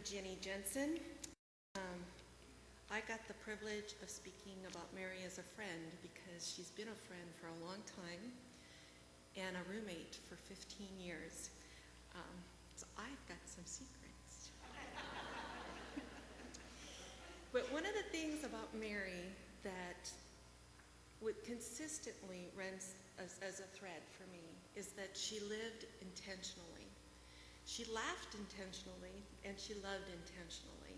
I'm Ginny Jensen. I got the privilege of speaking about Mary as a friend because she's been a friend for a long time and a roommate for 15 years. So I've got some secrets. But one of the things about Mary that would consistently runs as a thread for me is that she lived intentionally. She laughed intentionally, and she loved intentionally.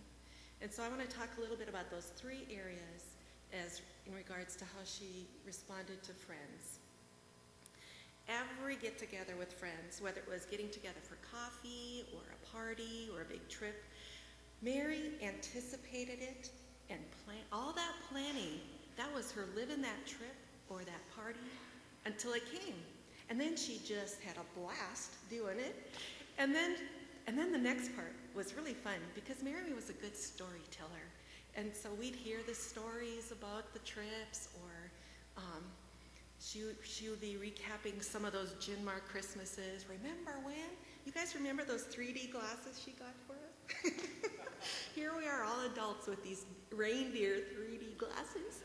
And so I want to talk a little bit about those three areas as in regards to how she responded to friends. Every get-together with friends, whether it was getting together for coffee or a party or a big trip, Mary anticipated it and planned. All that planning, that was her living that trip or that party until it came. And then she just had a blast doing it. And then the next part was really fun because Mary was a good storyteller. And so we'd hear the stories about the trips, or she would be recapping some of those Ginmar Christmases. Remember when? You guys remember those 3D glasses she got for us? Here we are, all adults with these reindeer 3D glasses.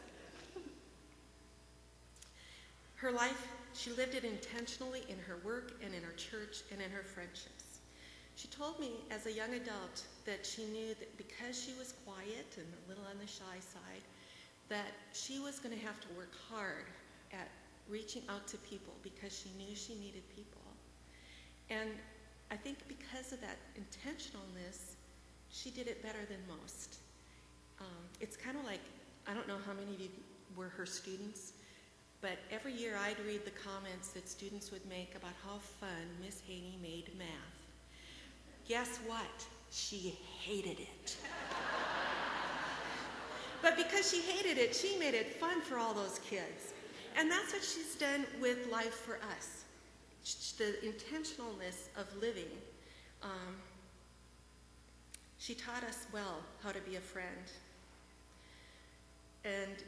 Her life, she lived it intentionally in her work and in her church and in her friendships. She told me as a young adult that she knew that because she was quiet and a little on the shy side, that she was going to have to work hard at reaching out to people because she knew she needed people. And I think because of that intentionalness, she did it better than most. It's kind of like, I don't know how many of you were her students, but every year I'd read the comments that students would make about how fun Miss Heaney made math. Guess what? She hated it. But because she hated it, she made it fun for all those kids. And that's what she's done with life for us. The intentionalness of living. She taught us well how to be a friend. And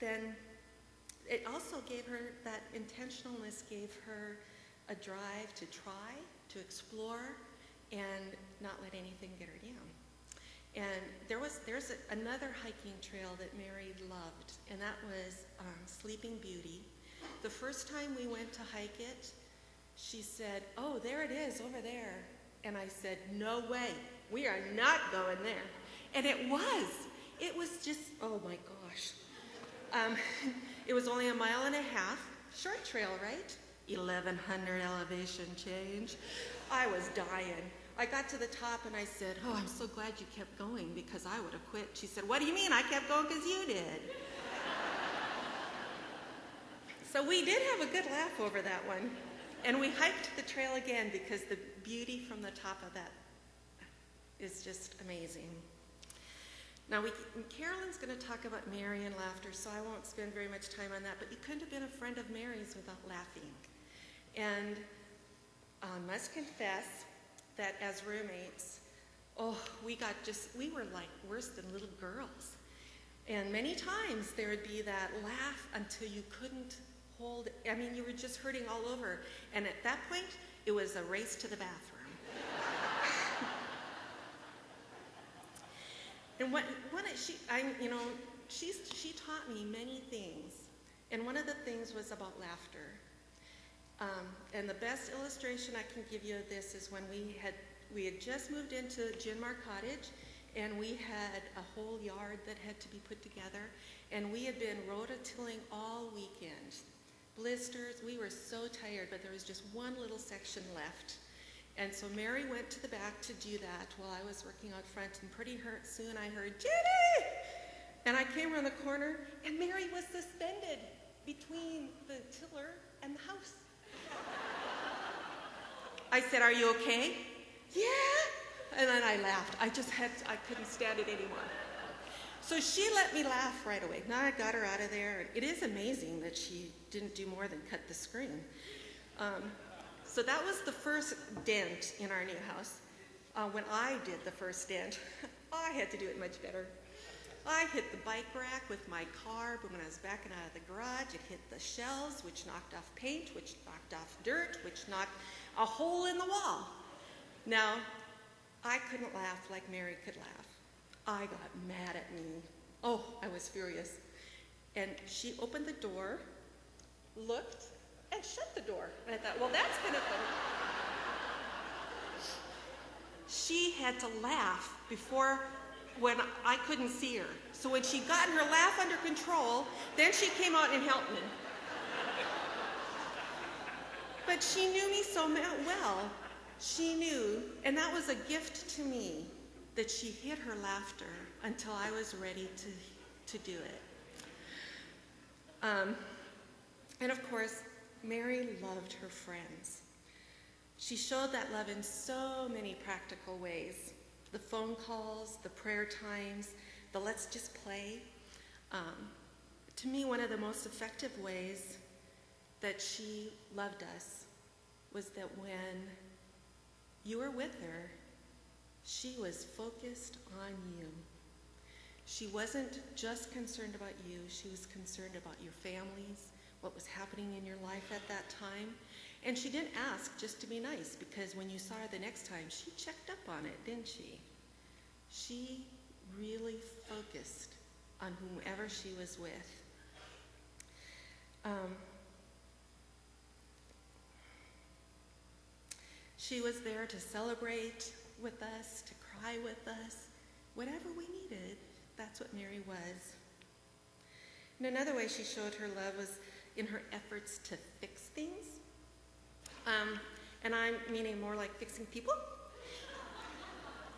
then it also gave her, that intentionalness gave her a drive to try, to explore, and not let anything get her down. And there's another hiking trail that Mary loved, and that was Sleeping Beauty. The first time we went to hike it, she said, "Oh, there it is, over there." And I said, "No way, we are not going there." And it was just, oh my gosh. It was only 1.5 miles, short trail, right? 1,100 elevation change. I was dying. I got to the top and I said, "Oh, I'm so glad you kept going because I would have quit." She said, "What do you mean? I kept going because you did." So we did have a good laugh over that one. And we hiked the trail again because the beauty from the top of that is just amazing. Now, Carolyn's going to talk about Mary and laughter, so I won't spend very much time on that, but you couldn't have been a friend of Mary's without laughing. And I must confess that as roommates, we were like worse than little girls. And many times there would be that laugh until you couldn't hold, you were just hurting all over. And at that point, it was a race to the bathroom. And she taught me many things, and one of the things was about laughter. And the best illustration I can give you of this is when we had just moved into Ginmar Cottage, and we had a whole yard that had to be put together, and we had been rototilling all weekend. Blisters, we were so tired, but there was just one little section left. And so Mary went to the back to do that while I was working out front, and pretty soon I heard, "Ginny!" And I came around the corner, and Mary was suspended between the tiller and the house. I said, "Are you okay?" "Yeah." And then I laughed. I couldn't stand it anymore. So she let me laugh right away. Now I got her out of there. It is amazing that she didn't do more than cut the screen. So that was the first dent in our new house. When I did the first dent, I had to do it much better. I hit the bike rack with my car, but when I was backing out of the garage, it hit the shelves, which knocked off paint, which knocked off dirt, which knocked a hole in the wall. Now, I couldn't laugh like Mary could laugh. I got mad at me. Oh, I was furious. And she opened the door, looked, and shut the door. And I thought, well, that's kind of funny. She had to laugh when I couldn't see her. So when she'd gotten her laugh under control, then she came out and helped me. But she knew me so well. She knew, and that was a gift to me, that she hid her laughter until I was ready to do it. And of course, Mary loved her friends. She showed that love in so many practical ways. The phone calls, the prayer times, the let's just play. To me, one of the most effective ways that she loved us was that when you were with her, she was focused on you. She wasn't just concerned about you, she was concerned about your families, what was happening in your life at that time. And she didn't ask just to be nice, because when you saw her the next time, she checked up on it, didn't she? She really focused on whomever she was with. She was there to celebrate with us, to cry with us, whatever we needed. That's what Mary was. And another way she showed her love was in her efforts to fix things. And I'm meaning more like fixing people.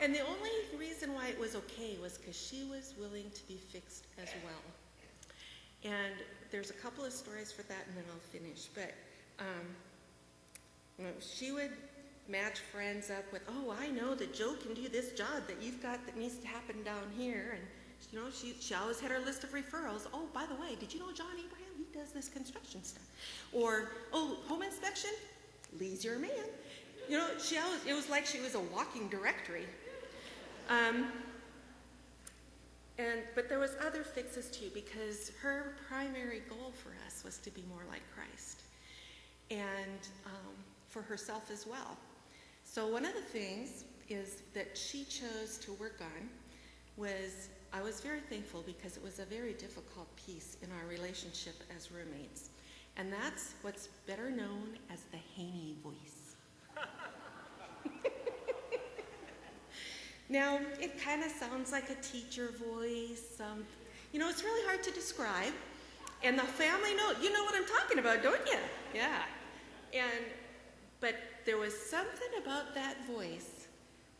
And the only reason why it was okay was because she was willing to be fixed as well. And there's a couple of stories for that, and then I'll finish. But she would match friends up with, oh, I know that Joe can do this job that you've got that needs to happen down here. And she always had her list of referrals. Oh, by the way, did you know John Abraham? He does this construction stuff. Or, oh, home inspection? Lee's your man. It was like she was a walking directory. But there was other fixes too, because her primary goal for us was to be more like Christ, and for herself as well. So one of the things is that she chose to work on was, I was very thankful because it was a very difficult piece in our relationship as roommates, and that's what's better known as the Heaney voice. Now, it kind of sounds like a teacher voice. It's really hard to describe. And the family you know what I'm talking about, don't you? Yeah. But there was something about that voice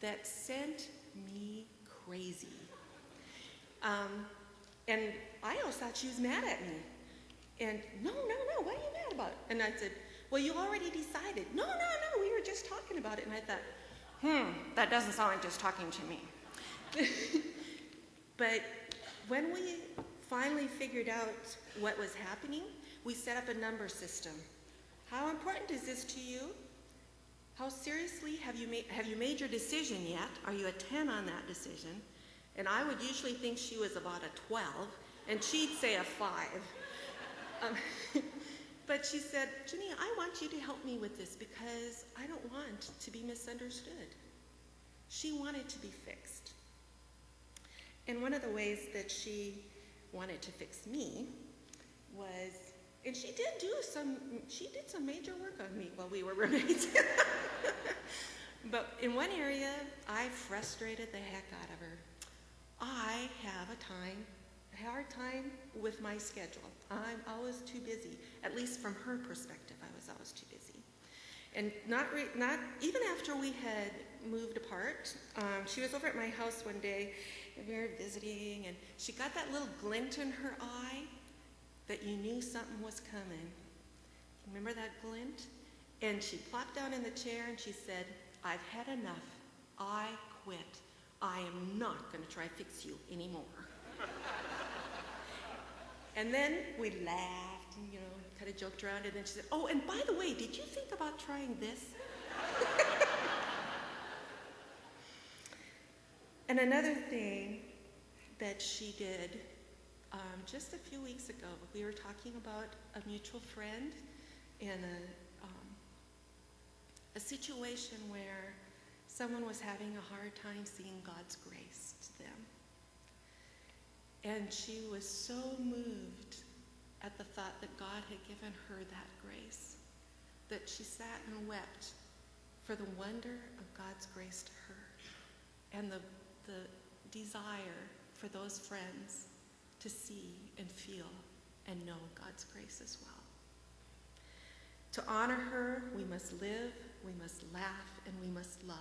that sent me crazy. And I always thought she was mad at me. And no, what are you mad about? And I said, well, you already decided. No, we were just talking about it. And I thought, that doesn't sound like just talking to me. But when we finally figured out what was happening, we set up a number system. How important is this to you? How seriously have you made your decision yet? Are you a 10 on that decision? And I would usually think she was about a 12, and she'd say a 5. But she said, Ginny, I want you to help me with this because I don't want to be misunderstood. She wanted to be fixed. And one of the ways that she wanted to fix me was, and she did some major work on me while we were roommates. But in one area, I frustrated the heck out of her. I have a hard time with my schedule. I'm always too busy. At least from her perspective, I was always too busy. And not even after we had moved apart, she was over at my house one day, and we were visiting, and she got that little glint in her eye that you knew something was coming. Remember that glint? And she plopped down in the chair and she said, I've had enough. I quit. I am not going to try to fix you anymore. And then we laughed and, kind of joked around, and then she said, oh, and by the way, did you think about trying this? And another thing that she did just a few weeks ago, we were talking about a mutual friend and a situation where someone was having a hard time seeing God's grace to them. And she was so moved at the thought that God had given her that grace that she sat and wept for the wonder of God's grace to her and the desire for those friends to see and feel and know God's grace as well. To honor her, we must live, we must laugh, and we must love.